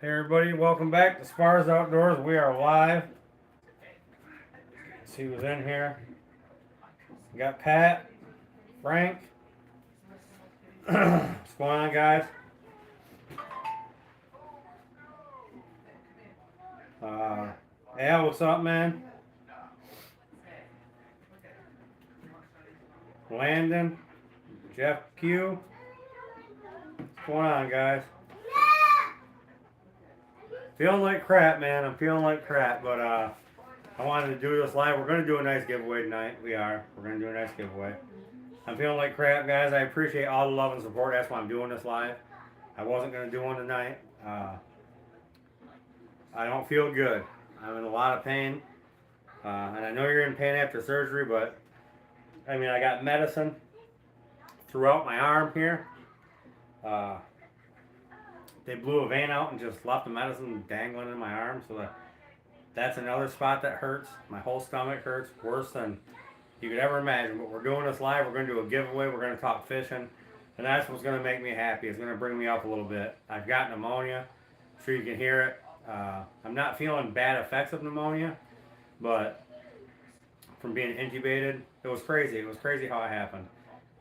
Hey everybody, welcome back to Spars Outdoors. We are live. Let's see who's in here. We got Pat, Frank. What's going on, guys? Al, what's up, man? Landon, Jeff Q. What's going on, guys? Feeling like crap, man. I'm feeling like crap, but I wanted to do this live. We're gonna do a nice giveaway tonight. We're gonna do a nice giveaway. I'm feeling like crap, guys. I appreciate all the love and support. That's why I'm doing this live. I wasn't gonna do one tonight. I don't feel good. I'm in a lot of pain, and I know you're in pain after surgery, but I mean, I got medicine throughout my arm here. They blew a vein out and just left the medicine dangling in my arm, so that's another spot that hurts. My whole stomach hurts worse than you could ever imagine. But we're doing this live. We're going to do a giveaway. We're going to talk fishing, and that's what's going to make me happy. It's going to bring me up a little bit. I've got pneumonia. I'm sure you can hear it. I'm not feeling bad effects of pneumonia, but from being intubated, it was crazy. It was crazy how it happened.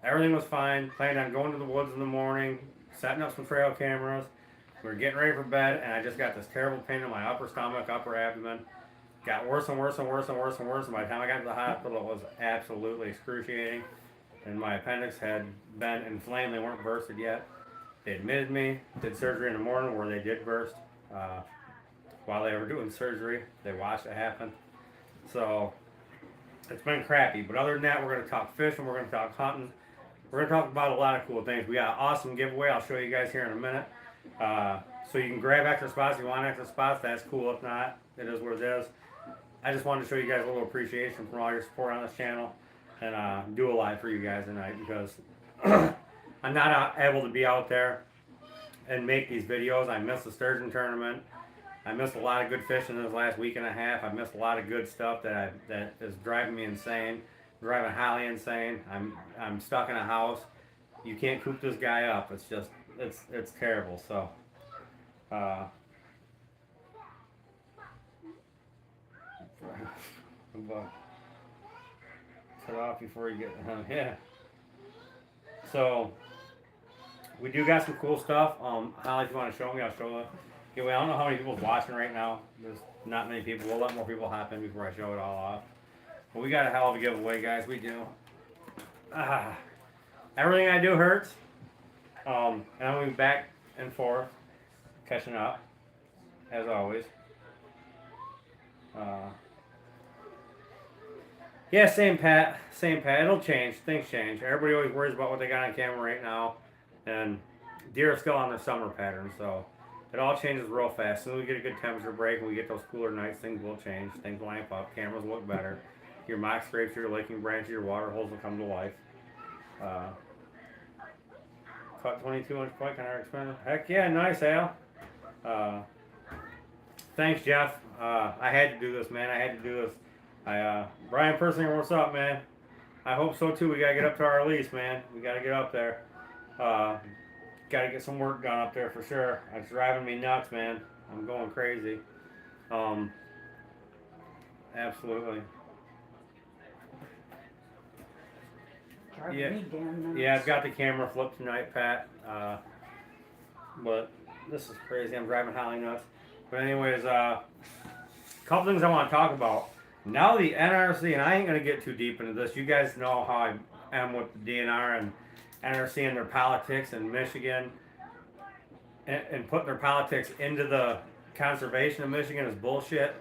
Everything was fine. Planned on going to the woods in the morning, setting up some trail cameras. We were getting ready for bed, and I just got this terrible pain in my upper stomach, upper abdomen. Got worse and worse and worse and worse and worse. And by the time I got to the hospital, it was absolutely excruciating. And my appendix had been inflamed. They weren't bursted yet. They admitted me, did surgery in the morning where they did burst. While they were doing surgery, they watched it happen. So it's been crappy. But other than that, we're going to talk fishing. We're going to talk hunting. We're going to talk about a lot of cool things. We got an awesome giveaway. I'll show you guys here in a minute. So you can grab extra spots if you want extra spots. That's cool. If not, it is what it is. I just wanted to show you guys a little appreciation for all your support on this channel and do a live for you guys tonight because I'm not able to be out there and make these videos. I missed the sturgeon tournament. I missed a lot of good fishing in this last week and a half. I missed a lot of good stuff that is driving me insane, driving Holly insane. I'm stuck in a house. You can't coop this guy up. It's just it's terrible. So. Cut off before you get yeah. So we do got some cool stuff. Holly, if you want to show me, I'll show you. Anyway, I don't know how many people's watching right now. There's not many people. We'll let more people hop in before I show it all off. But we got a hell of a giveaway, guys. We do. Everything I do hurts. And I'm going back and forth, catching up, as always. Yeah, same Pat. It'll change. Things change. Everybody always worries about what they got on camera right now. And deer are still on their summer pattern, so it all changes real fast. As soon as we get a good temperature break and we get those cooler nights, things will change. Things will amp up. Cameras will look better. Your mock scrapes, your licking branches, your water holes will come to life. Caught 22-inch pike on our experiment. Heck yeah, nice, Al. Thanks, Jeff. I had to do this, man. I had to do this. Brian Persinger, what's up, man? I hope so too. We gotta get up to our lease, man. We gotta get up there. Gotta get some work done up there for sure. It's driving me nuts, man. I'm going crazy. Absolutely. Yeah, I've got the camera flipped tonight, Pat. But this is crazy. I'm driving Holly nuts. But anyways, a couple things I want to talk about. Now the NRC, and I ain't gonna get too deep into this. You guys know how I am with the DNR and NRC and their politics in Michigan, and putting their politics into the conservation of Michigan is bullshit.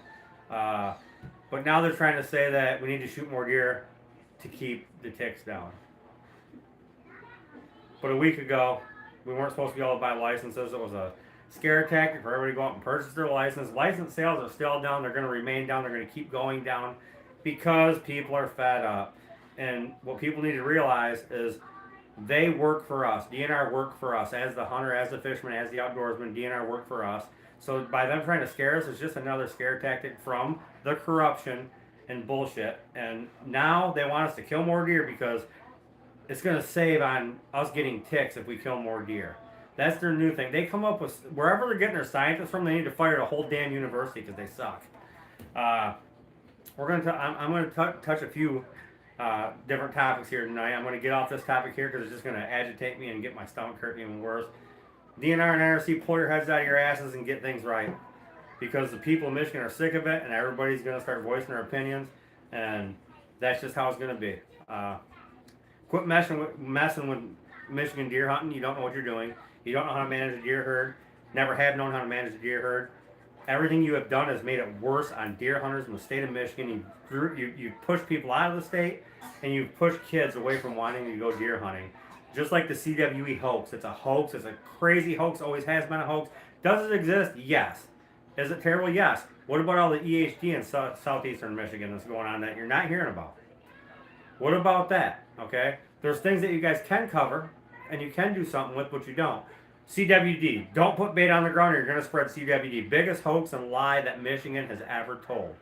But now they're trying to say that we need to shoot more deer to keep the ticks down. But a week ago, we weren't supposed to be able to buy licenses. It was a scare tactic for everybody to go out and purchase their license. License sales are still down. They're going to remain down. They're going to keep going down because people are fed up. And what people need to realize is they work for us. DNR work for us. As the hunter, as the fisherman, as the outdoorsman, DNR work for us. So by them trying to scare us, it's just another scare tactic from the corruption and bullshit. And now they want us to kill more deer because it's going to save on us getting ticks if we kill more deer. That's their new thing. They come up with wherever they're getting their scientists from. They need to fire the whole damn university because they suck. Uh, I'm gonna touch a few different topics here tonight. I'm gonna get off this topic here because it's just gonna agitate me and get my stomach hurt even worse. DNR and NRC, pull your heads out of your asses and get things right, because the people of Michigan are sick of it, and everybody's gonna start voicing their opinions, and that's just how it's gonna be. Quit messing with Michigan deer hunting. You don't know what you're doing. You don't know how to manage a deer herd. Never have known how to manage a deer herd. Everything you have done has made it worse on deer hunters in the state of Michigan. You push people out of the state, and you push kids away from wanting to go deer hunting. Just like the CWE hoax. It's a hoax. It's a crazy hoax. Always has been a hoax. Does it exist? Yes. Is it terrible? Yes. What about all the EHD in southeastern Michigan that's going on that you're not hearing about? What about that? Okay? There's things that you guys can cover, and you can do something with, but you don't. CWD. Don't put bait on the ground or you're going to spread CWD. Biggest hoax and lie that Michigan has ever told.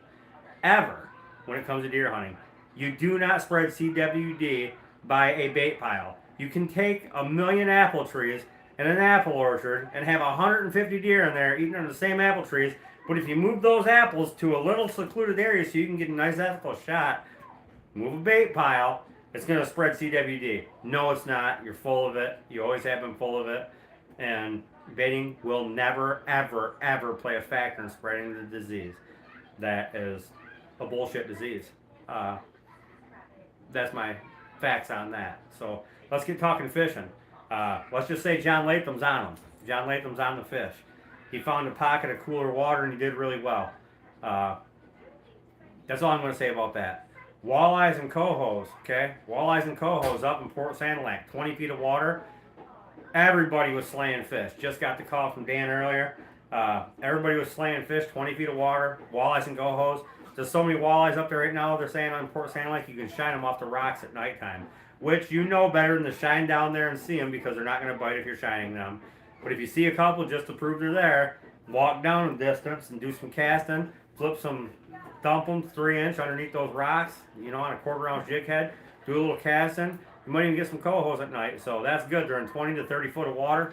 Ever. When it comes to deer hunting. You do not spread CWD by a bait pile. You can take 1,000,000 apple trees in an apple orchard and have 150 deer in there eating on the same apple trees, but if you move those apples to a little secluded area so you can get a nice ethical shot, move a bait pile, it's going to spread CWD. No, it's not. You're full of it. You always have been full of it. And baiting will never, ever, ever play a factor in spreading the disease. That is a bullshit disease. That's my facts on that. So let's get talking fishing. Let's just say John Latham's on them. John Latham's on the fish. He found a pocket of cooler water and he did really well. That's all I'm going to say about that. Walleyes and cohos, okay? Walleyes and cohos up in Port Sanilac, 20 feet of water. Everybody was slaying fish. Just got the call from Dan earlier. Everybody was slaying fish, 20 feet of water, walleyes and cohos. There's so many walleyes up there right now, they're saying on Port Sanilac you can shine them off the rocks at nighttime. Which you know better than to shine down there and see them because they're not going to bite if you're shining them. But if you see a couple just to prove they're there, walk down a distance and do some casting, dump them 3-inch underneath those rocks, you know, on a 1/4 ounce jig head, do a little casting. You might even get some cohos at night, so that's good. They're in 20 to 30 foot of water,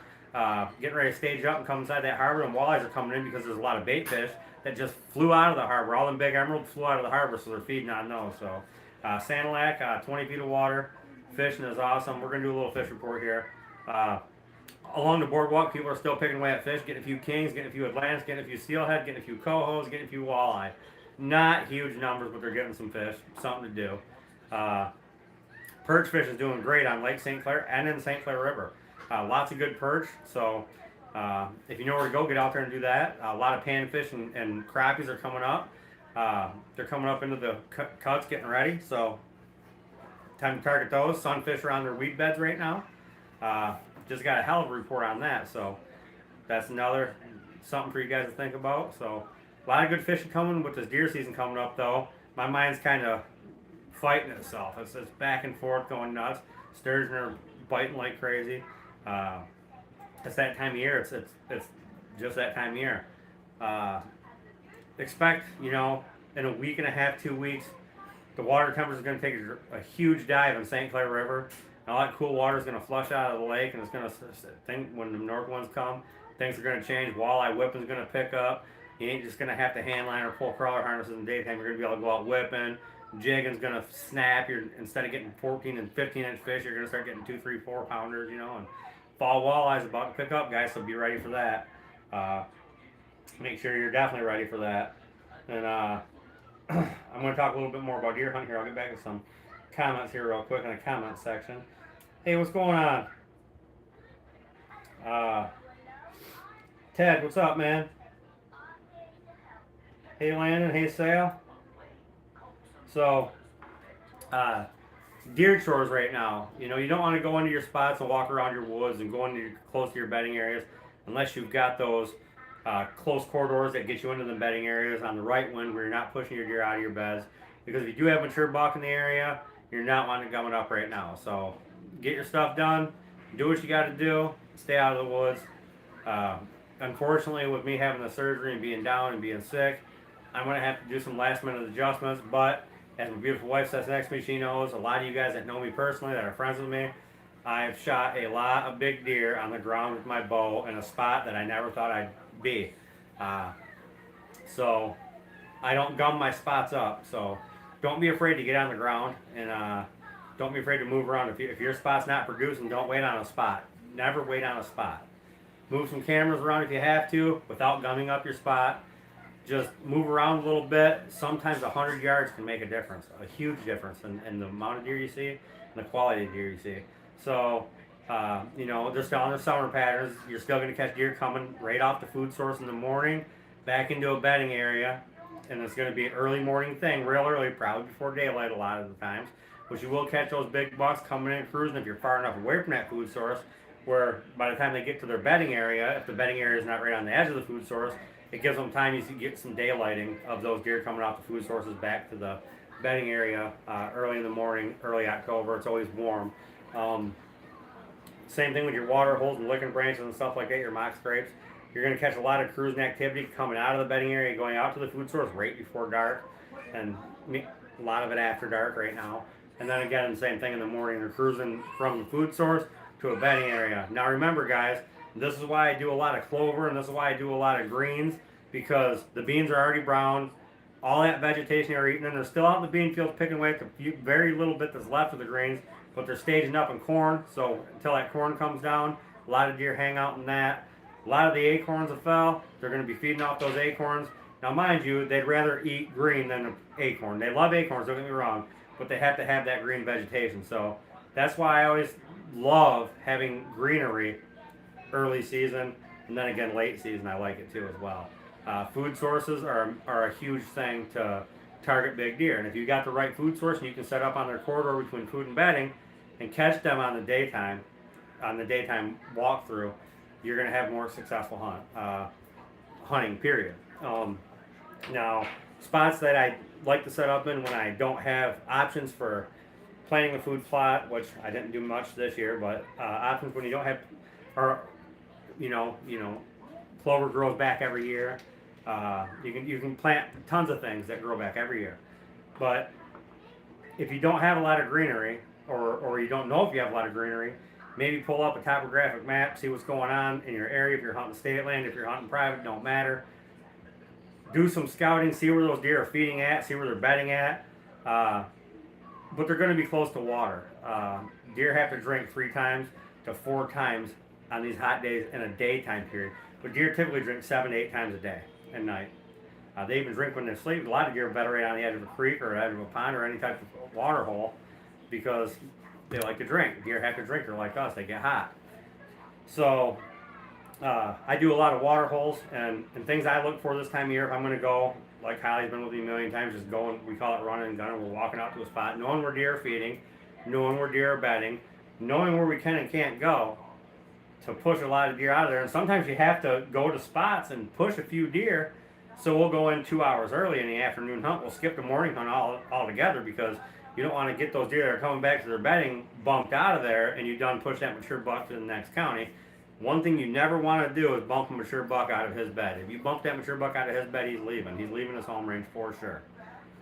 getting ready to stage up and come inside that harbor, and walleyes are coming in because there's a lot of bait fish that just flew out of the harbor. All them big emeralds flew out of the harbor, so they're feeding on those. So Sanilac, 20 feet of water, fishing is awesome. We're going to do a little fish report here. Along the boardwalk, people are still picking away at fish, getting a few kings, getting a few Atlantis, getting a few steelhead, getting a few cohos, getting a few walleye. Not huge numbers, but they're getting some fish. Something to do. Perch fish is doing great on Lake St. Clair and in St. Clair River. Lots of good perch. So if you know where to go, get out there and do that. A lot of panfish and crappies are coming up. They're coming up into the cuts, getting ready. So time to target those. Sunfish are on their weed beds right now. Just got a hell of a report on that. So that's another something for you guys to think about. So a lot of good fishing coming with this deer season coming up, though. My mind's kind of fighting itself. It's back and forth, going nuts. Sturgeon are biting like crazy. It's that time of year. It's just that time of year. Expect, you know, in a week and a half, 2 weeks, the water temperature is going to take a huge dive in St. Clair River. And all that cool water is going to flush out of the lake, and it's going to, when the north ones come, things are going to change. Walleye whipping is going to pick up. You ain't just going to have to handline or pull crawler harnesses in the daytime. You're going to be able to go out whipping. Jigging's going to snap. Instead of getting 14 and 15-inch fish, you're going to start getting 2, 3, 4 pounders, you know. And fall walleye is about to pick up, guys, so be ready for that. Make sure you're definitely ready for that. And I'm going to talk a little bit more about deer hunting here. I'll get back to some comments here real quick in the comment section. Hey, what's going on? Ted, what's up, man? Hey, Landon. Hey, Sale. So, deer chores right now. You know, you don't want to go into your spots and walk around your woods and go close to your bedding areas unless you've got those close corridors that get you into the bedding areas on the right wind where you're not pushing your deer out of your beds. Because if you do have mature buck in the area, you're not wanting to coming up right now. So, get your stuff done. Do what you got to do. Stay out of the woods. Unfortunately, with me having the surgery and being down and being sick, I'm going to have to do some last-minute adjustments, but as my beautiful wife says next to me, she knows, a lot of you guys that know me personally, that are friends with me, I've shot a lot of big deer on the ground with my bow in a spot that I never thought I'd be. Uh, so I don't gum my spots up. So don't be afraid to get on the ground, and don't be afraid to move around. If your spot's not producing, don't wait on a spot. Never wait on a spot. Move some cameras around if you have to without gumming up your spot. Just move around a little bit. Sometimes 100 yards can make a difference, a huge difference in the amount of deer you see and the quality of deer you see. So, just on the summer patterns, you're still going to catch deer coming right off the food source in the morning, back into a bedding area, and it's going to be an early morning thing, real early, probably before daylight a lot of the times. But you will catch those big bucks coming in cruising if you're far enough away from that food source, where by the time they get to their bedding area, if the bedding area is not right on the edge of the food source, it gives them time to get some daylighting of those deer coming off the food sources back to the bedding area early in the morning, early October. It's always warm. Same thing with your water holes and licking branches and stuff like that, your mock scrapes. You're going to catch a lot of cruising activity coming out of the bedding area, going out to the food source right before dark, and a lot of it after dark right now. And then again, the same thing in the morning. They're cruising from the food source to a bedding area. Now remember, guys, this is why I do a lot of clover, and this is why I do a lot of greens, because the beans are already brown. All that vegetation they're eating, and they're still out in the bean fields picking away at the very little bit that's left of the greens, but they're staging up in corn. So until that corn comes down, a lot of deer hang out in that. A lot of the acorns that fell, they're going to be feeding off those acorns. Now, mind you, they'd rather eat green than an acorn. They love acorns, don't get me wrong, but they have to have that green vegetation. So that's why I always love having greenery early season, and then again late season I like it too as well. Food sources are a huge thing to target big deer, and if you got the right food source and you can set up on their corridor between food and bedding and catch them on the daytime walkthrough, you're going to have more successful hunting period. Now, spots that I like to set up in when I don't have options for planting a food plot, which I didn't do much this year, but options when you don't have, or clover grows back every year. You can plant tons of things that grow back every year, but if you don't have a lot of greenery, or you don't know if you have a lot of greenery, maybe pull up a topographic map, see what's going on in your area. If you're hunting state land, if you're hunting private, don't matter. Do some scouting, see where those deer are feeding at, see where they're bedding at. But they're going to be close to water. Deer have to drink 3 times to 4 times on these hot days in a daytime period. But deer typically drink 7 to 8 times a day at night. They even drink when they sleep. A lot of deer are better right on the edge of a creek or the edge of a pond or any type of water hole because they like to drink. Deer have to drink. They're like us. They get hot. So I do a lot of water holes and things I look for this time of year. If I'm going to go, like Kylie's been with me a million times, just going, we call it running and gunning. We're walking out to a spot, knowing where deer are feeding, knowing where deer are bedding, knowing where we can and can't go to push a lot of deer out of there. And sometimes you have to go to spots and push a few deer. So we'll go in 2 hours early in the afternoon hunt. We'll skip the morning hunt altogether because you don't want to get those deer that are coming back to their bedding bumped out of there and you done push that mature buck to the next county. One thing you never want to do is bump a mature buck out of his bed. If you bump that mature buck out of his bed, he's leaving. He's leaving his home range for sure.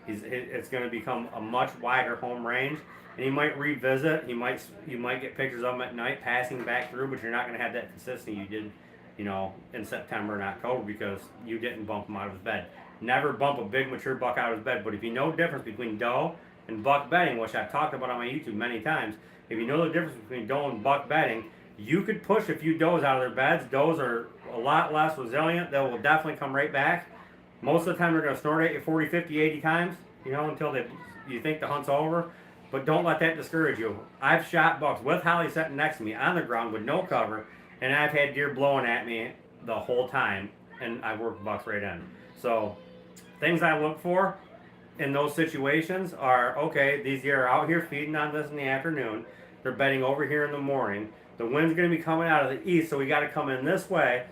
It's going to become a much wider home range, and he might revisit. You might get pictures of him at night passing back through, but you're not going to have that consistency you did, in September and October because you didn't bump him out of his bed. Never bump a big mature buck out of his bed. But if you know the difference between doe and buck bedding, which I've talked about on my YouTube many times, if you know the difference between doe and buck bedding, you could push a few does out of their beds. Does are a lot less resilient. They will definitely come right back. Most of the time they're going to snort at you 40, 50, 80 times, until you think the hunt's over. But don't let that discourage you. I've shot bucks with Holly sitting next to me on the ground with no cover, and I've had deer blowing at me the whole time, and I've worked bucks right in. So things I look for in those situations are, okay, these deer are out here feeding on this in the afternoon. They're bedding over here in the morning. The wind's going to be coming out of the east, so we got to come in this way,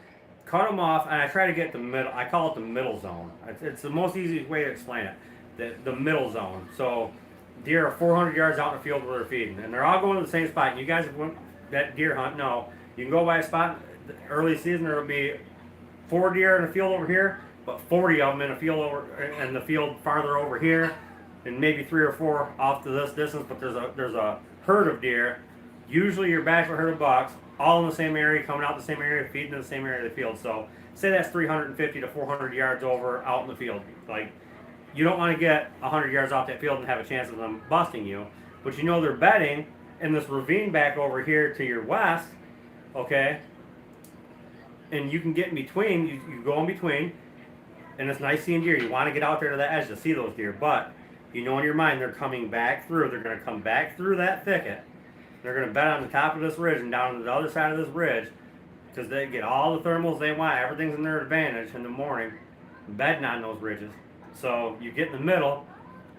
cut them off, and I try to get the middle. I call it the middle zone. It's the most easiest way to explain it, the middle zone. So deer are 400 yards out in the field where they're feeding, and they're all going to the same spot. You guys went that deer hunt, no. You can go by a spot early season, there'll be 4 deer in the field over here, but 40 of them in the field farther over here, and maybe 3 or 4 off to this distance, but there's a herd of deer. Usually your bachelor herd of bucks, all in the same area, coming out the same area, feeding in the same area of the field. So say that's 350 to 400 yards over out in the field. Like, you don't want to get 100 yards off that field and have a chance of them busting you. But you know they're bedding in this ravine back over here to your west, okay? And you can get in between, you go in between, and it's nice seeing deer. You want to get out there to that edge to see those deer, but you know in your mind they're coming back through. They're going to come back through that thicket. They're going to bed on the top of this ridge and down to the other side of this ridge because they get all the thermals they want. Everything's in their advantage in the morning, bedding on those ridges. So you get in the middle,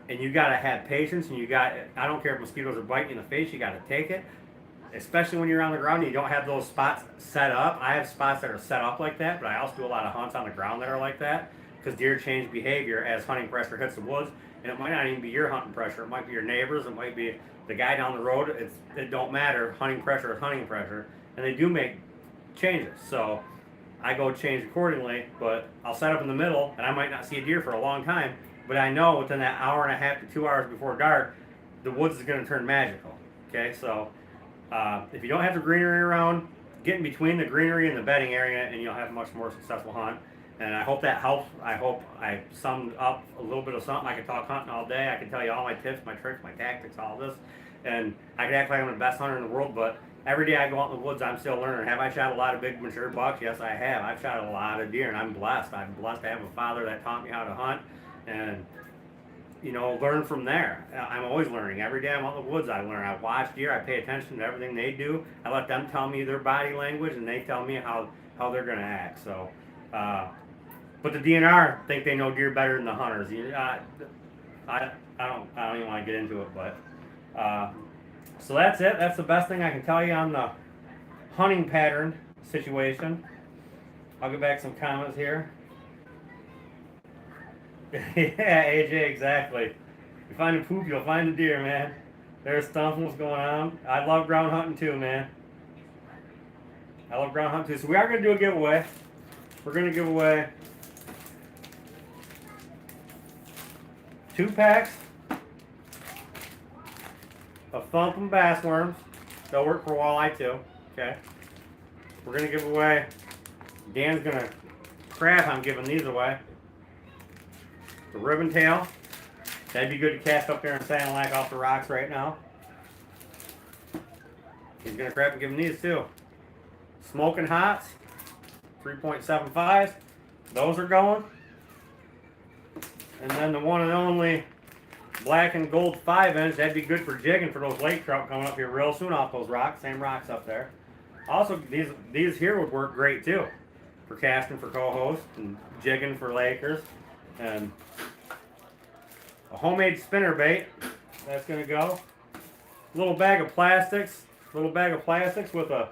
and you got to have patience, and I don't care if mosquitoes are biting you in the face, you got to take it. Especially when you're on the ground and you don't have those spots set up. I have spots that are set up like that, but I also do a lot of hunts on the ground that are like that because deer change behavior as hunting pressure hits the woods, and it might not even be your hunting pressure. It might be your neighbors. It might be the guy down the road. It don't matter. Hunting pressure is hunting pressure, and they do make changes. So I go change accordingly, but I'll set up in the middle, and I might not see a deer for a long time, but I know within that hour and a half to 2 hours before dark, the woods is going to turn magical. Okay, so if you don't have the greenery around, get in between the greenery and the bedding area, and you'll have a much more successful hunt. And I hope that helps. I hope I summed up a little bit of something. I could talk hunting all day. I can tell you all my tips, my tricks, my tactics, all this. And I could act like I'm the best hunter in the world, but every day I go out in the woods, I'm still learning. Have I shot a lot of big mature bucks? Yes, I have. I've shot a lot of deer, and I'm blessed. I'm blessed to have a father that taught me how to hunt. And learn from there. I'm always learning. Every day I'm out in the woods, I learn. I watch deer. I pay attention to everything they do. I let them tell me their body language, and they tell me how they're going to act. So, but the DNR think they know deer better than the hunters. I don't even want to get into it, but so that's it. That's the best thing I can tell you on the hunting pattern situation. I'll get back some comments here. Yeah, AJ, exactly. You find a poop, you'll find a deer, man. There's something what's going on. I love ground hunting too, man. I love ground hunting too. So we are going to do a giveaway. We're going to give away 2 packs of Thumpin' bass worms. They'll work for walleye too. Okay. We're going to give away, Dan's going to crap, I'm giving these away. The ribbon tail. That'd be good to cast up there in Sand Lake off the rocks right now. He's going to crap and give them these too. Smoking Hots. 3.75s. Those are going. And then the one and only black and gold 5-inch. That'd be good for jigging for those lake trout coming up here real soon off those rocks. Same rocks up there. Also, these here would work great too. For casting for co-host and jigging for lakers. And a homemade spinner bait. That's going to go. Little bag of plastics. With a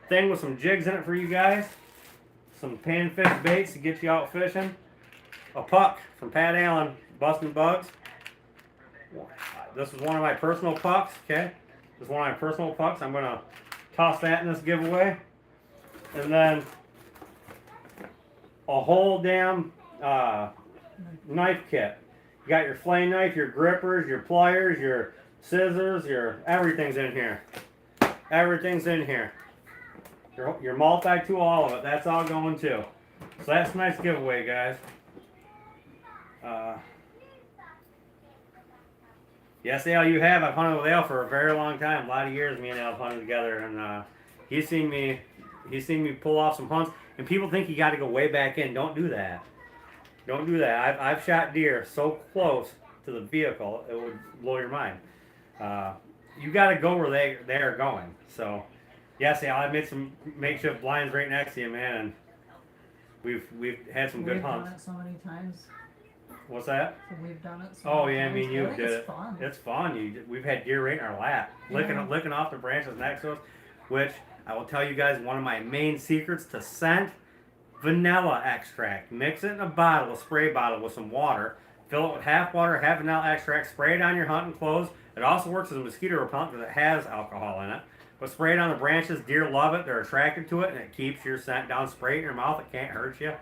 thing with some jigs in it for you guys. Some panfish baits to get you out fishing. A puck from Pat Allen, Busting Bugs. This is one of my personal pucks, okay? This is one of my personal pucks. I'm going to toss that in this giveaway. And then a whole damn knife kit. You got your flame knife, your grippers, your pliers, your scissors, everything's in here. Everything's in here. Your multi-tool, all of it. That's all going too. So that's a nice giveaway, guys. Yes, Al, you have. I've hunted with Al for a very long time. A lot of years me and Al have hunted together, and he's seen me pull off some hunts. And people think you got to go way back in. Don't do that. Don't do that. I've shot deer so close to the vehicle, it would blow your mind. You got to go where they are going. So, yes, Al, I made some makeshift blinds right next to you, man, and we've had some good hunts. We've done it so many times. What's that? So we've done it so many times. You I think did it's it. fun. It's fun. We've had deer right in our lap, licking off the branches next to us, which I will tell you guys, one of my main secrets to scent, vanilla extract. Mix it in a spray bottle with some water. Fill it with half water, half vanilla extract. Spray it on your hunting clothes. It also works as a mosquito repellent because it has alcohol in it. But spray it on the branches. Deer love it. They're attracted to it, and it keeps your scent down. Spray it in your mouth. It can't hurt you.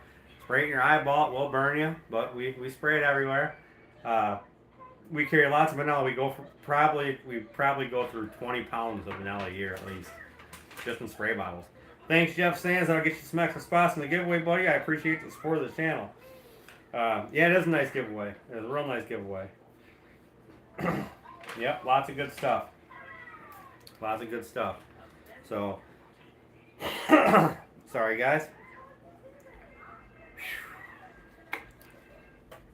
Spray it in your eyeball. It will burn you, but we spray it everywhere. we carry lots of vanilla. We probably go through 20 pounds of vanilla a year at least, just in spray bottles. Thanks, Jeff Sands. I'll get you some extra spots in the giveaway, buddy. I appreciate the support of the channel. Yeah, it is a nice giveaway. It is a real nice giveaway. Yep, lots of good stuff. Lots of good stuff. So, sorry guys.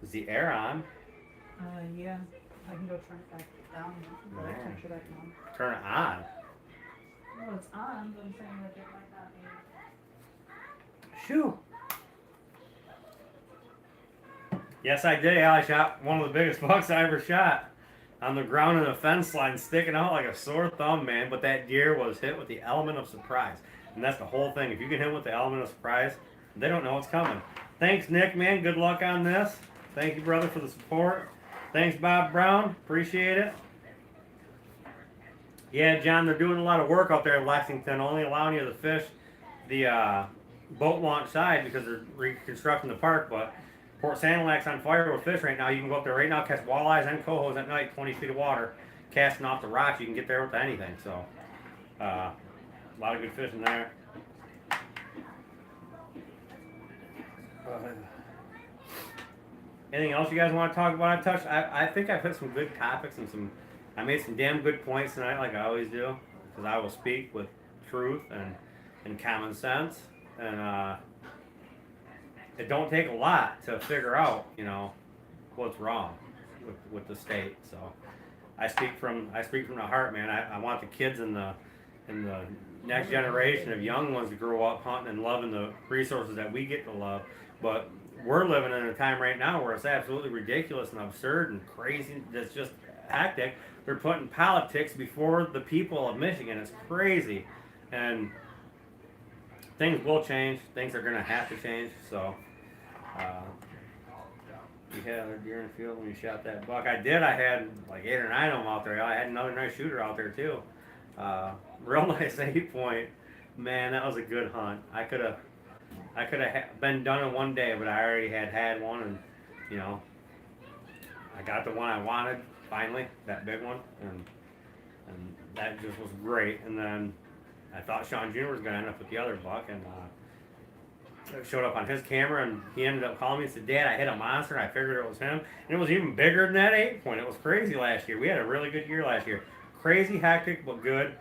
Is the air on? Yeah. I can go turn it back down. But I turn it back on. Turn it on. Well, it's on, but I'm saying that it might not be. Shoo. Yes, I did. I shot one of the biggest bucks I ever shot on the ground in a fence line, sticking out like a sore thumb, man. But that deer was hit with the element of surprise. And that's the whole thing. If you get hit with the element of surprise, they don't know what's coming. Thanks, Nick, man. Good luck on this. Thank you, brother, for the support. Thanks, Bob Brown. Appreciate it. Yeah, John, they're doing a lot of work out there in Lexington, only allowing you to fish the boat launch side because they're reconstructing the park. But Port Sanilac on fire with fish right now. You can go up there right now, catch walleyes and cohos at night, 20 feet of water, casting off the rocks. You can get there with anything. So, a lot of good fishing there. Anything else you guys want to talk about? I think I've hit some good topics and I made some damn good points tonight, like I always do, because I will speak with truth and common sense, and it don't take a lot to figure out, what's wrong with the state. So I speak from the heart, man. I want the kids in the next generation of young ones to grow up hunting and loving the resources that we get to love, but we're living in a time right now where it's absolutely ridiculous and absurd and crazy. It's just hectic. They're putting politics before the people of Michigan. It's crazy. And things will change. Things are going to have to change. So, you had other deer in the field when you shot that buck. I did. I had like 8 or 9 of them out there. I had another nice shooter out there too. Real nice 8-point. Man, that was a good hunt. I could have been done in one day, but I already had one, and I got the one I wanted finally, that big one, and that just was great. And then I thought Sean Jr. was going to end up with the other buck, and it showed up on his camera, and he ended up calling me and said, "Dad, I hit a monster," and I figured it was him. And it was even bigger than that 8-point. It was crazy last year. We had a really good year last year. Crazy, hectic, but good.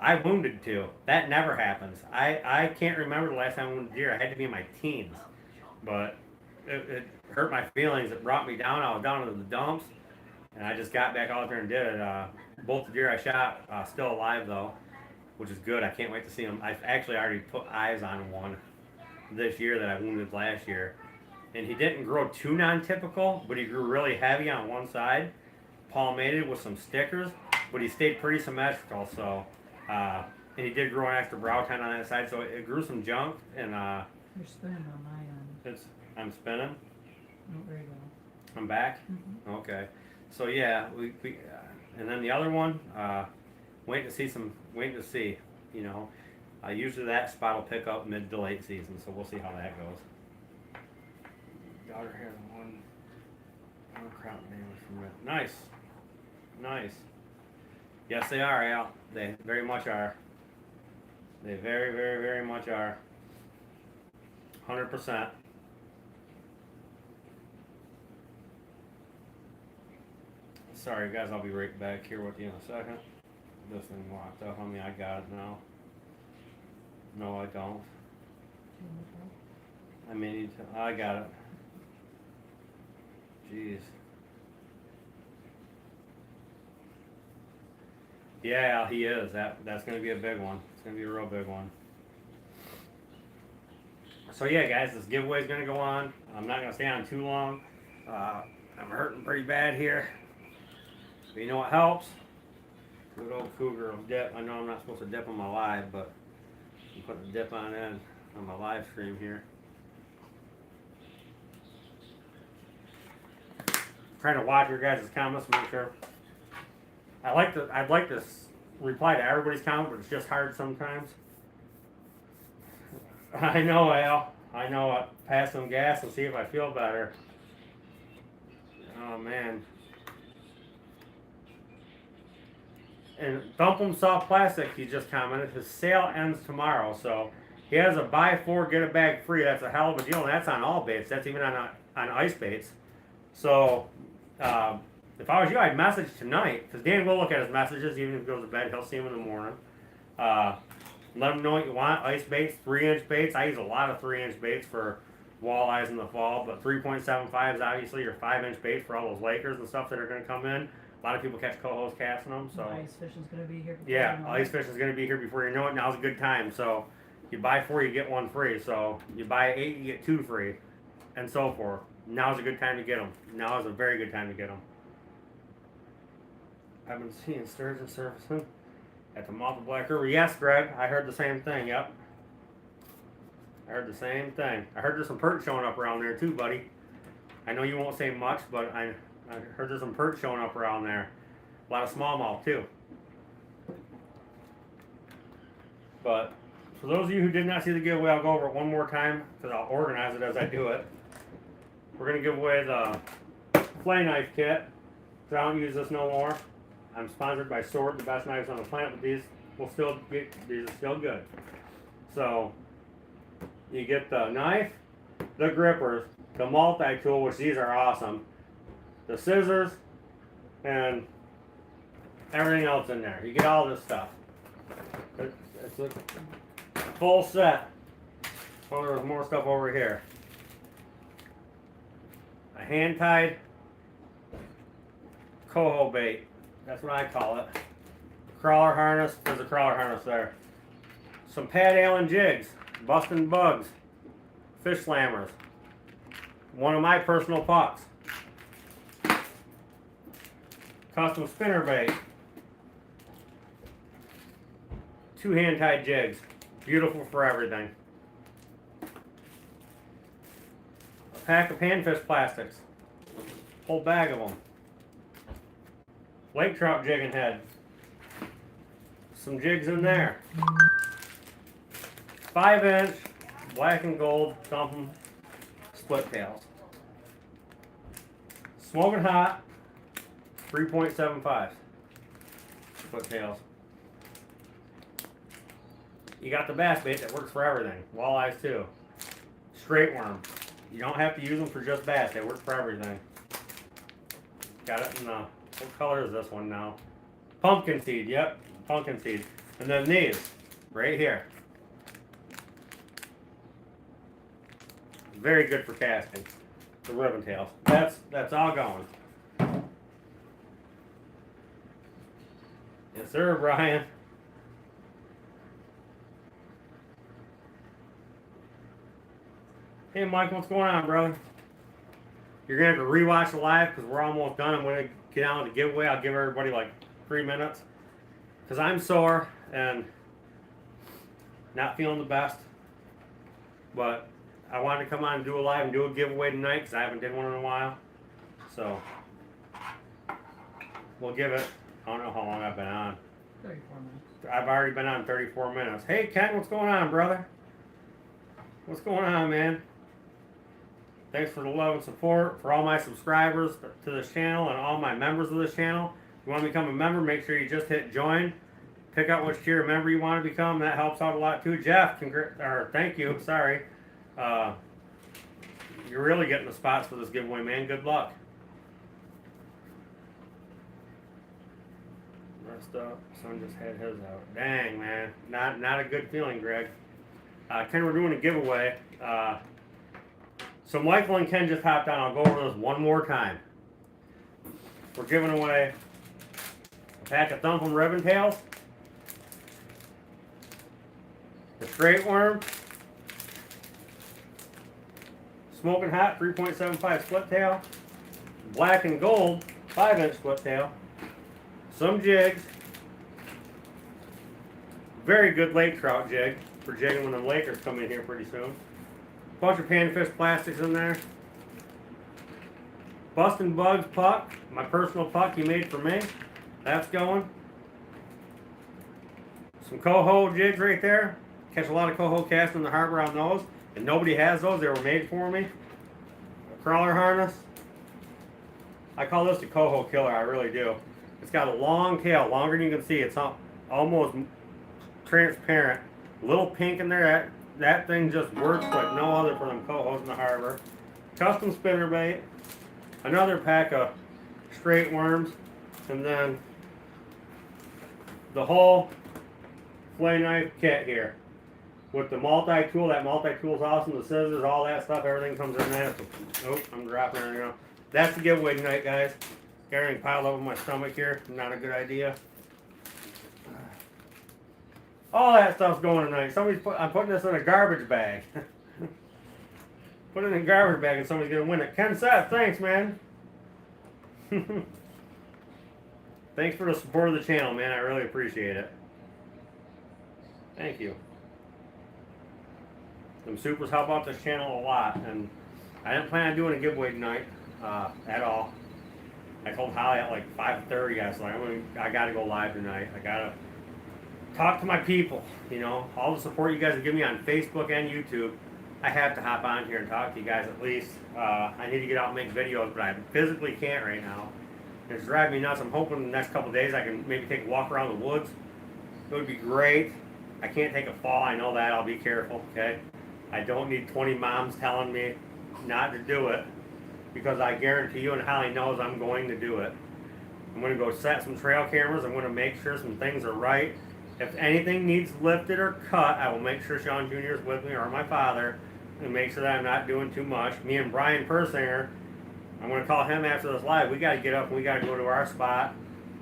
I wounded 2. That never happens. I can't remember the last time I wounded deer. I had to be in my teens. But it hurt my feelings. It brought me down. I was down to the dumps. And I just got back out there and did it. Both the deer I shot still alive, though, which is good. I can't wait to see them. I've actually already put eyes on one this year that I wounded last year. And he didn't grow too non-typical, but he grew really heavy on one side, palmated with some stickers, but he stayed pretty symmetrical. So, and he did grow an extra brow tine on that side, so it grew some junk. And You're spinning on my end. I'm spinning. Oh, there you go. I'm back. Mm-hmm. Okay. So yeah, we and then the other one, waiting to see. Usually that spot will pick up mid to late season, so we'll see how that goes. Daughter has one crop damage from it. Nice. Yes, they are, Al. They very much are. They very, very, very much are. 100%. Sorry, guys. I'll be right back here with you in a second. This thing locked up on me. I got it now. No, I don't. I may need to. I got it. Jeez. Yeah, he is. That's going to be a big one. It's going to be a real big one. So yeah, guys, this giveaway is going to go on. I'm not going to stay on too long. I'm hurting pretty bad here. But you know what helps? Good old Cougar will dip. I know I'm not supposed to dip on my live, but I'm putting a dip on my live stream here. Trying to watch your guys' comments, make sure. I'd like to reply to everybody's comment, but it's just hard sometimes. I know, Al. I know. I pass some gas and see if I feel better. Oh man. And Thumpum Soft Plastic, he just commented, his sale ends tomorrow. So he has a buy four, get a bag free. That's a hell of a deal. And that's on all baits. That's even on ice baits. So if I was you, I'd message tonight. Because Dan will look at his messages. Even if he goes to bed, he'll see them in the morning. Let him know what you want. Ice baits, 3-inch baits. I use a lot of 3-inch baits for walleyes in the fall. But 3.75 is obviously your 5-inch bait for all those Lakers and stuff that are going to come in. A lot of people catch cohos casting them, so Ice fishing's gonna be here. before yeah, you know ice it. fishing's gonna be here before you know it. Now's a good time. So you buy 4, you get 1 free. So you buy 8, you get 2 free, and so forth. Now's a good time to get them. Now is a very good time to get them. I've been seeing sturgeon surfacing at the mouth of Black River. Yes, Greg, I heard the same thing. Yep, I heard the same thing. I heard there's some perch showing up around there too, buddy. I know you won't say much, but I heard there's some perch showing up around there. A lot of smallmouth too. But for those of you who did not see the giveaway, I'll go over it one more time because I'll organize it as I do it. We're going to give away the flay knife kit because I don't use this no more. I'm sponsored by Sword, the best knives on the planet, but these are still good. So you get the knife, the grippers, the multi-tool, which these are awesome, the scissors, and everything else in there. You get all this stuff. It's a full set. Oh, there's more stuff over here. A hand-tied coho bait. That's what I call it. Crawler harness. There's a crawler harness there. Some Pat Allen jigs. Busting bugs. Fish slammers. One of my personal pucks. Custom spinner bait. 2 hand-tied jigs. Beautiful for everything. A pack of panfish plastics. Whole bag of them. Lake trout jigging head. Some jigs in there. 5-inch black and gold Thumpum split tails. Smoking hot 3.75 split tails. You got the bass bait that works for everything. Walleyes too. Straight worm. You don't have to use them for just bass. They work for everything. Got it in the, what color is this one now? Pumpkin seed. Yep, pumpkin seed. And then these right here. Very good for casting. The ribbon tails. That's all going. Yes, sir, Brian. Hey, Mike, what's going on, brother? You're gonna have to rewatch the live because we're almost done. I'm gonna get out of the giveaway. I'll give everybody like 3 minutes because I'm sore and not feeling the best. But I wanted to come on and do a live and do a giveaway tonight because I haven't did one in a while. So we'll give it. I don't know how long I've been on. 34 minutes. I've already been on 34 minutes. Hey, Ken, what's going on, brother? What's going on, man? Thanks for the love and support for all my subscribers to this channel and all my members of this channel. If you want to become a member, make sure you just hit join. Pick out which tier member you want to become. That helps out a lot too. Jeff, thank you. Sorry. You're really getting the spots for this giveaway, man. Good luck. Messed up. Son just had his out. Dang, man. Not a good feeling, Greg. Ken, we're doing a giveaway. So Michael and Ken just hopped on. I'll go over this one more time. We're giving away a pack of Thumpum ribbon tails, the straight worm, smoking hot 3.75 split tail, black and gold 5-inch split tail, some jigs, very good lake trout jig for jigging when the Lakers come in here pretty soon. Bunch of panfish plastics in there. Bustin' Bugs puck, my personal puck he made for me. That's going. Some coho jigs right there. Catch a lot of coho casting in the harbor on those. And nobody has those, they were made for me. A crawler harness. I call this the coho killer, I really do. It's got a long tail, longer than you can see. It's almost transparent. Little pink in there. That thing just works like no other for them cohos in the harbor. Custom spinnerbait. Another pack of straight worms. And then the whole flay knife kit here. With the multi-tool. That multi-tool is awesome. The scissors, all that stuff, everything comes in there. Oh, I'm dropping it now. That's the giveaway tonight, guys. Got everything piled up in my stomach here. Not a good idea. All that stuff's going tonight. I'm putting this in a garbage bag. Put it in a garbage bag and somebody's gonna win it. Ken Seth, thanks, man. Thanks for the support of the channel, man. I really appreciate it. Thank you. Them supers help out this channel a lot, and I didn't plan on doing a giveaway tonight at all. I told Holly at like 5:30. I was like, I gotta go live tonight. I gotta talk to my people. You know, all the support you guys have given me on Facebook and YouTube. I have to hop on here and talk to you guys at least. I need to get out and make videos, but I physically can't right now. It's driving me nuts. I'm hoping the next couple days I can maybe take a walk around the woods. It would be great. I can't take a fall. I know that. I'll be careful. Okay. I don't need 20 moms telling me not to do it, because I guarantee you, and Holly knows, I'm going to do it. I'm going to go set some trail cameras. I'm going to make sure some things are right. If anything needs lifted or cut, I will make sure Sean Jr. is with me, or my father, and make sure that I'm not doing too much. Me and Brian Persinger, I'm going to call him after this live. We got to get up and we got to go to our spot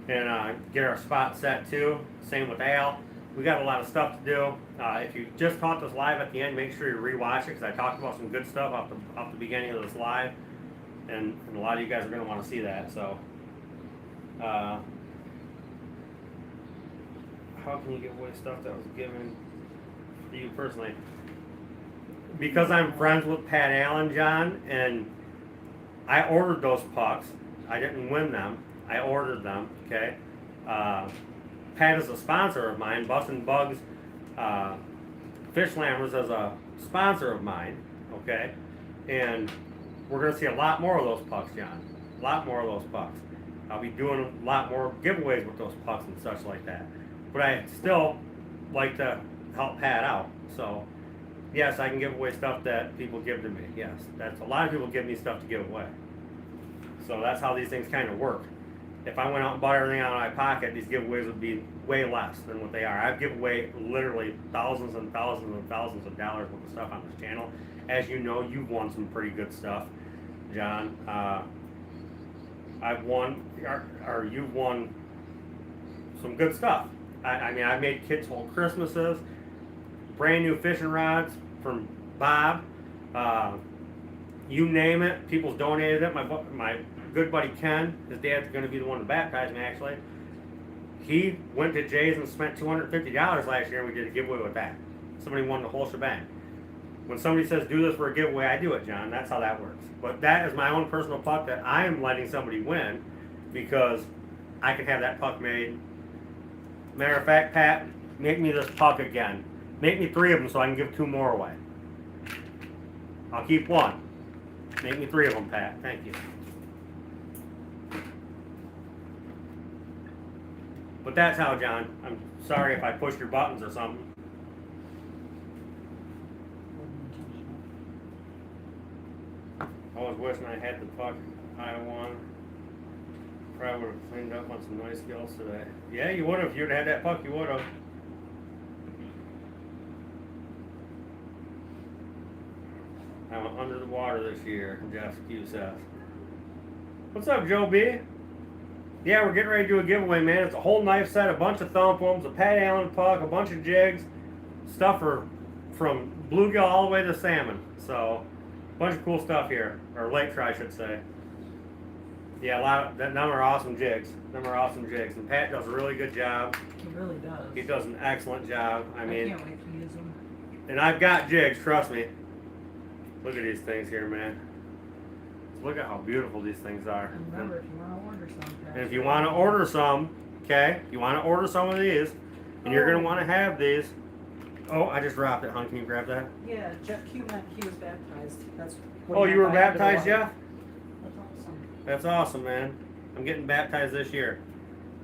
and get our spot set too. Same with Al. We got a lot of stuff to do. If you just caught this live at the end, make sure you rewatch it, because I talked about some good stuff off the beginning of this live, and a lot of you guys are going to want to see that. So, how can you give away stuff that was given to you personally? Because I'm friends with Pat Allen, John, and I ordered those pucks. I didn't win them. I ordered them. Okay. Pat is a sponsor of mine. Bustin' Bugs Fish Lammers is a sponsor of mine, okay? And we're going to see a lot more of those pucks, John. A lot more of those pucks. I'll be doing a lot more giveaways with those pucks and such like that. But I still like to help Pat out. So, yes, I can give away stuff that people give to me. Yes, that's a lot of people give me stuff to give away. So that's how these things kind of work. If I went out and bought everything out of my pocket, these giveaways would be way less than what they are. I've given away literally thousands and thousands and thousands of dollars worth of stuff on this channel. As you know, you've won some pretty good stuff, John. I've won, or you've won some good stuff. I mean, I made kids' whole Christmases, brand new fishing rods from Bob. You name it, people's donated it. My good buddy Ken, his dad's going to be the one to baptize me actually. He went to Jay's and spent $250 last year, and we did a giveaway with that. Somebody won the whole shebang. When somebody says do this for a giveaway, I do it, John. That's how that works. But that is my own personal puck that I am letting somebody win, because I can have that puck made. Matter of fact, Pat, make me this puck again. Make me 3 of them so I can give 2 more away. I'll keep 1. Make me 3 of them, Pat. Thank you. But that's how, John. I'm sorry if I pushed your buttons or something. I was wishing I had the puck I won. Probably would have cleaned up on some nice skills today. Yeah, you would have. If you'd had that puck, you would have. I went under the water this year, Jeff Q says. What's up, Joe B? Yeah, we're getting ready to do a giveaway, man. It's a whole knife set, a bunch of thumb worms, a Pat Allen puck, a bunch of jigs, stuff from bluegill all the way to salmon. So, a bunch of cool stuff here, or lake trout, I should say. Yeah, them are awesome jigs. Them are awesome jigs, and Pat does a really good job. He really does. He does an excellent job. I mean, can't wait to use them. And I've got jigs, trust me. Look at these things here, man. Look at how beautiful these things are. And remember, if you want to order some, And if you want to order some, okay, you want to order some of these, and you're going to want to have these. Oh, I just dropped it, hon. Can you grab that? Yeah, Jeff Q meant he was baptized. That's what Oh, he you were meant by baptized, under the Jeff? water. That's awesome. That's awesome, man. I'm getting baptized this year.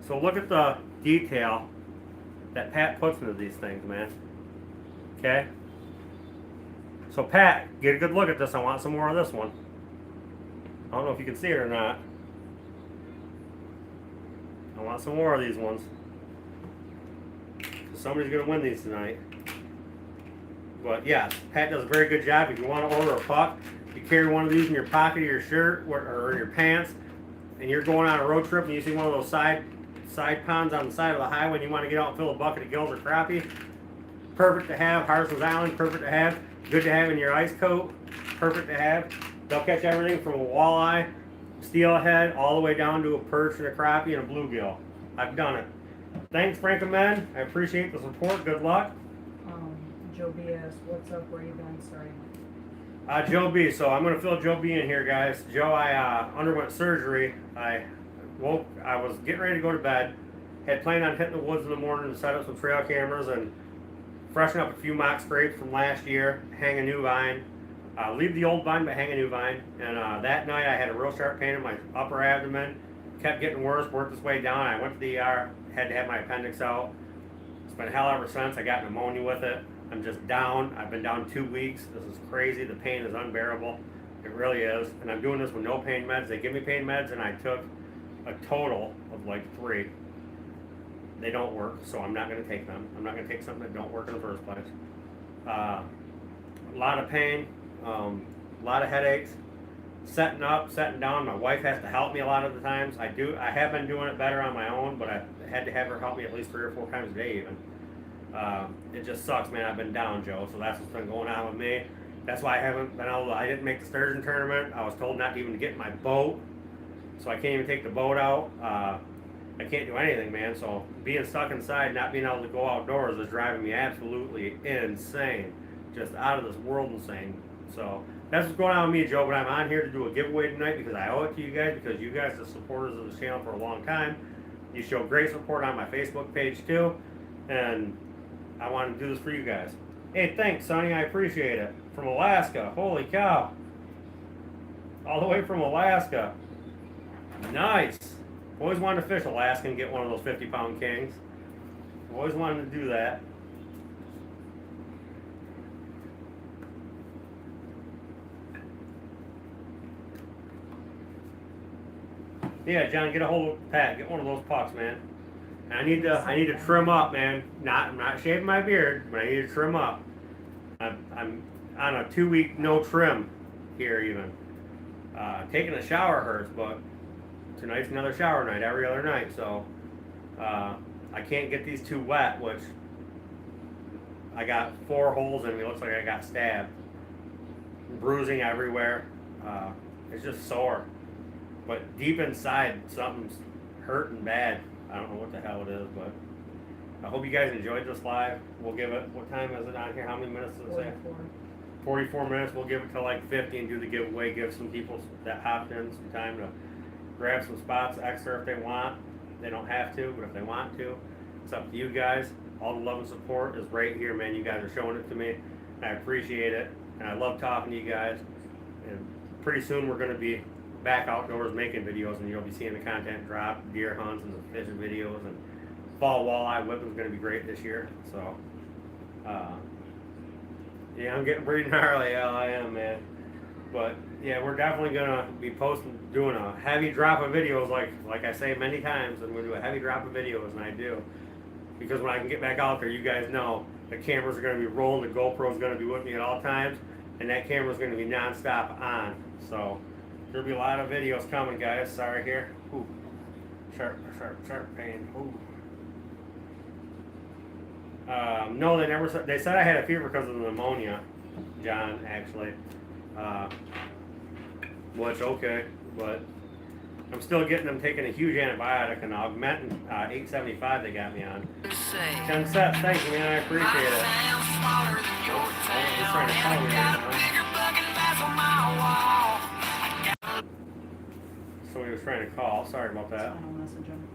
So look at the detail that Pat puts into these things, man. Okay? So Pat, get a good look at this. I want some more of this one. I don't know if you can see it or not. I want some more of these ones. Somebody's going to win these tonight. But yeah, Pat does a very good job. If you want to order a puck, you carry one of these in your pocket of your shirt or in your pants, and you're going on a road trip and you see one of those side ponds on the side of the highway and you want to get out and fill a bucket of gills or crappie, perfect to have. Harson's Island, perfect to have. Good to have in your ice coat, perfect to have. They'll catch everything from a walleye, steelhead, all the way down to a perch and a crappie and a bluegill. I've done it. Thanks, Frank and Men. I appreciate the support. Good luck. Joe B asks, what's up, where you been? Sorry. Joe B. So I'm going to fill Joe B in here, guys. Joe, I underwent surgery. I was getting ready to go to bed. Had planned on hitting the woods in the morning to set up some trail cameras and freshen up a few mock scrapes from last year, hang a new vine. Leave the old vine, but hang a new vine. And that night I had a real sharp pain in my upper abdomen. Kept getting worse, worked its way down. I went to the ER, had to have my appendix out. It's been hell ever since. I got pneumonia with it. I'm just down. I've been down 2 weeks. This is crazy. The pain is unbearable. It really is. And I'm doing this with no pain meds. They give me pain meds, and I took a total of like 3. They don't work, so I'm not going to take them. I'm not going to take something that don't work in the first place. A lot of pain, a lot of headaches. Setting up, setting down. My wife has to help me a lot of the times. I have been doing it better on my own, but I had to have her help me at least 3 or 4 times a day even. It just sucks, man. I've been down, Joe, so that's what's been going on with me. That's why I haven't been able to, I didn't make the sturgeon tournament. I was told not to even get in my boat, so I can't even take the boat out. I can't do anything, man, so being stuck inside, not being able to go outdoors is driving me absolutely insane. Just out of this world insane. So that's what's going on with me, Joe, but I'm on here to do a giveaway tonight because I owe it to you guys, because you guys are supporters of the channel for a long time. You show great support on my Facebook page too, and I want to do this for you guys. Hey, thanks, Sonny. I appreciate it. From Alaska. Holy cow. All the way from Alaska. Nice. Always wanted to fish Alaska and get one of those 50-pound kings. Always wanted to do that. Yeah, John, get a hold of Pat. Get one of those pucks, man. I need to trim up, man. I'm not shaving my beard, but I need to trim up. I'm on a 2-week no trim here even. Taking a shower hurts, but tonight's another shower night, every other night, so I can't get these too wet, which I got 4 holes in me. Looks like I got stabbed. Bruising everywhere. It's just sore. But deep inside, something's hurting bad. I don't know what the hell it is, but I hope you guys enjoyed this live. We'll give it, what time is it on here? How many minutes does it say? 44 minutes. We'll give it to like 50 and do the giveaway. Give some people that hopped in some time to grab some spots extra if they want. They don't have to, but if they want to, it's up to you guys. All the love and support is right here, man. You guys are showing it to me. I appreciate it, and I love talking to you guys. And pretty soon we're going to be back outdoors making videos, and you'll be seeing the content drop, deer hunts and the fishing videos, and fall walleye whipping is going to be great this year. So, yeah, I'm getting pretty gnarly. Hell, I am, man. But yeah, we're definitely gonna be doing a heavy drop of videos, like I say many times, and we'll do a heavy drop of videos, and I do, because when I can get back out there, you guys know the cameras are gonna be rolling, the GoPro's gonna be with me at all times, and that camera's gonna be non-stop on. So there'll be a lot of videos coming, guys. Sorry here. Ooh, sharp pain. Ooh. No, they never said. They said I had a fever because of the pneumonia, John. Actually, which okay, but I'm still getting them taking a huge antibiotic, and Augmentin 875 they got me on. 10 sets, thank you, man. I appreciate it. I'm just trying to tell you right now. So he was trying to call. Sorry about that. Final message him.